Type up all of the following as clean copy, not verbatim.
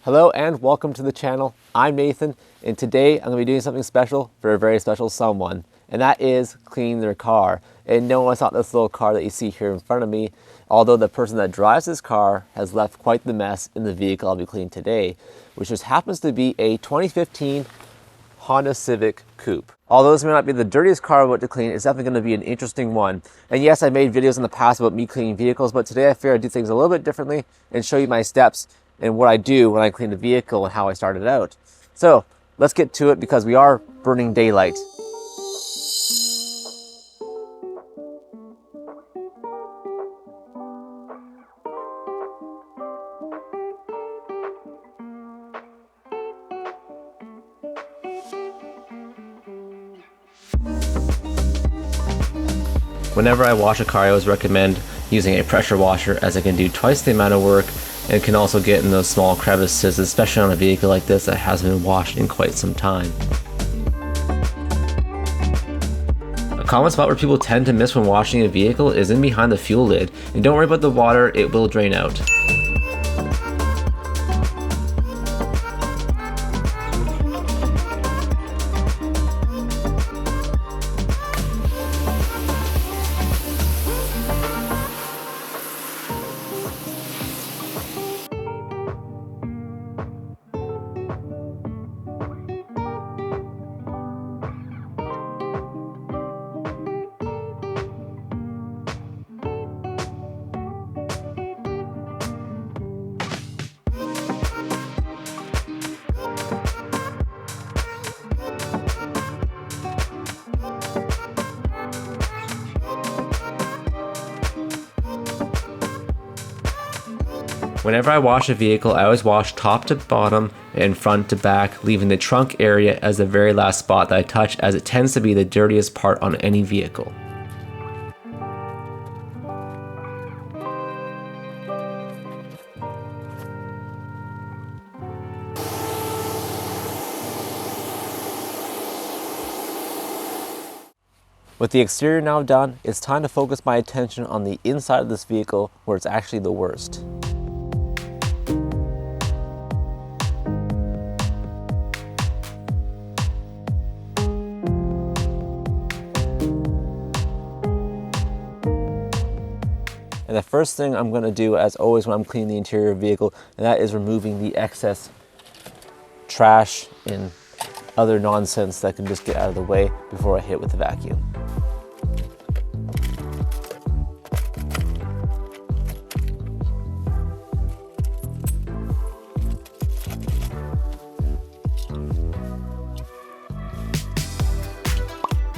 Hello and welcome to the channel. I'm Nathan, and today I'm going to be doing something special for a very special someone, and that is cleaning their car. And no, it's not this little car that you see here in front of me, although the person that drives this car has left quite the mess in the vehicle I'll be cleaning today, which just happens to be a 2015 Honda Civic Coupe. Although this may not be the dirtiest car I'm about to clean, it's definitely going to be an interesting one. And yes, I made videos in the past about me cleaning vehicles, but today I figured I'd do things a little bit differently and show you my steps and what I do when I clean the vehicle and how I started out. So let's get to it because we are burning daylight. Whenever I wash a car, I always recommend using a pressure washer, as it can do twice the amount of work and can also get in those small crevices, especially on a vehicle like this that hasn't been washed in quite some time. A common spot where people tend to miss when washing a vehicle is in behind the fuel lid, and don't worry about the water, it will drain out. Whenever I wash a vehicle, I always wash top to bottom and front to back, leaving the trunk area as the very last spot that I touch, as it tends to be the dirtiest part on any vehicle. With the exterior now done, it's time to focus my attention on the inside of this vehicle, where it's actually the worst. And the first thing I'm going to do, as always when I'm cleaning the interior of the vehicle, and that is removing the excess trash and other nonsense that can just get out of the way before I hit it with the vacuum.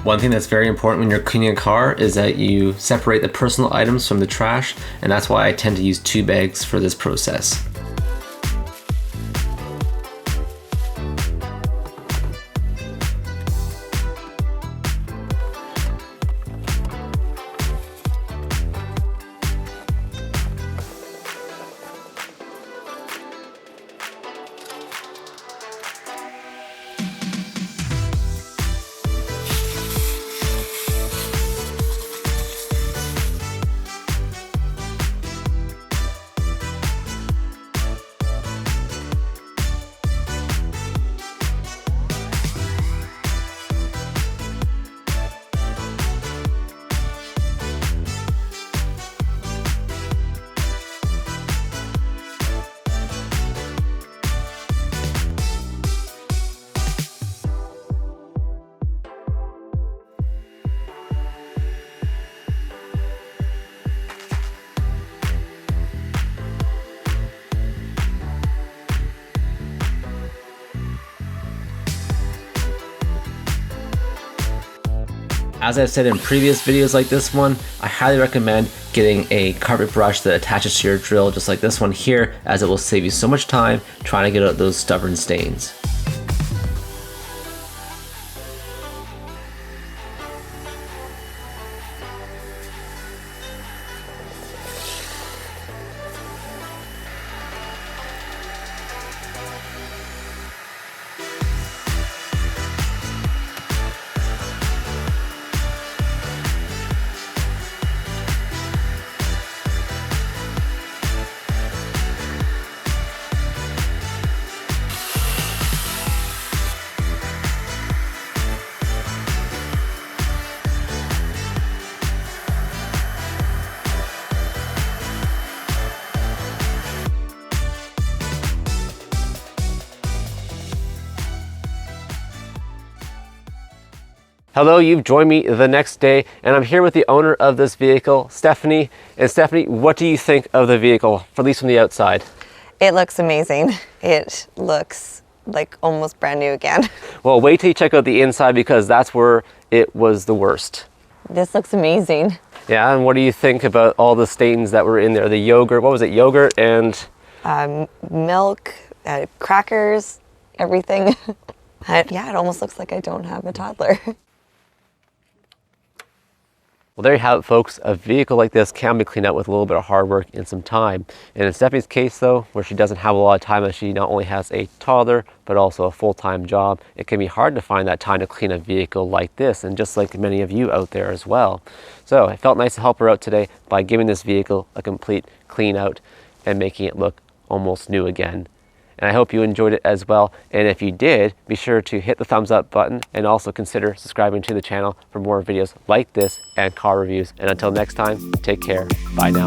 One thing that's very important when you're cleaning a car is that you separate the personal items from the trash, and that's why I tend to use 2 bags for this process. As I've said in previous videos like this one, I highly recommend getting a carpet brush that attaches to your drill, just like this one here, as it will save you so much time trying to get out those stubborn stains. Hello, you've joined me the next day, and I'm here with the owner of this vehicle, Stephanie. And Stephanie, what do you think of the vehicle, at least from the outside? It looks amazing. It looks like almost brand new again. Well, wait till you check out the inside because that's where it was the worst. This looks amazing. Yeah, and what do you think about all the stains that were in there? The yogurt, what was it, yogurt and? Milk, crackers, everything. Yeah, it almost looks like I don't have a toddler. Well, there you have it, folks. A vehicle like this can be cleaned out with a little bit of hard work and some time. And in Stephanie's case, though, where she doesn't have a lot of time, as she not only has a toddler, but also a full-time job, it can be hard to find that time to clean a vehicle like this, and just like many of you out there as well. So it felt nice to help her out today by giving this vehicle a complete clean out and making it look almost new again. And I hope you enjoyed it as well. And if you did, be sure to hit the thumbs up button and also consider subscribing to the channel for more videos like this and car reviews. And until next time, take care. Bye now.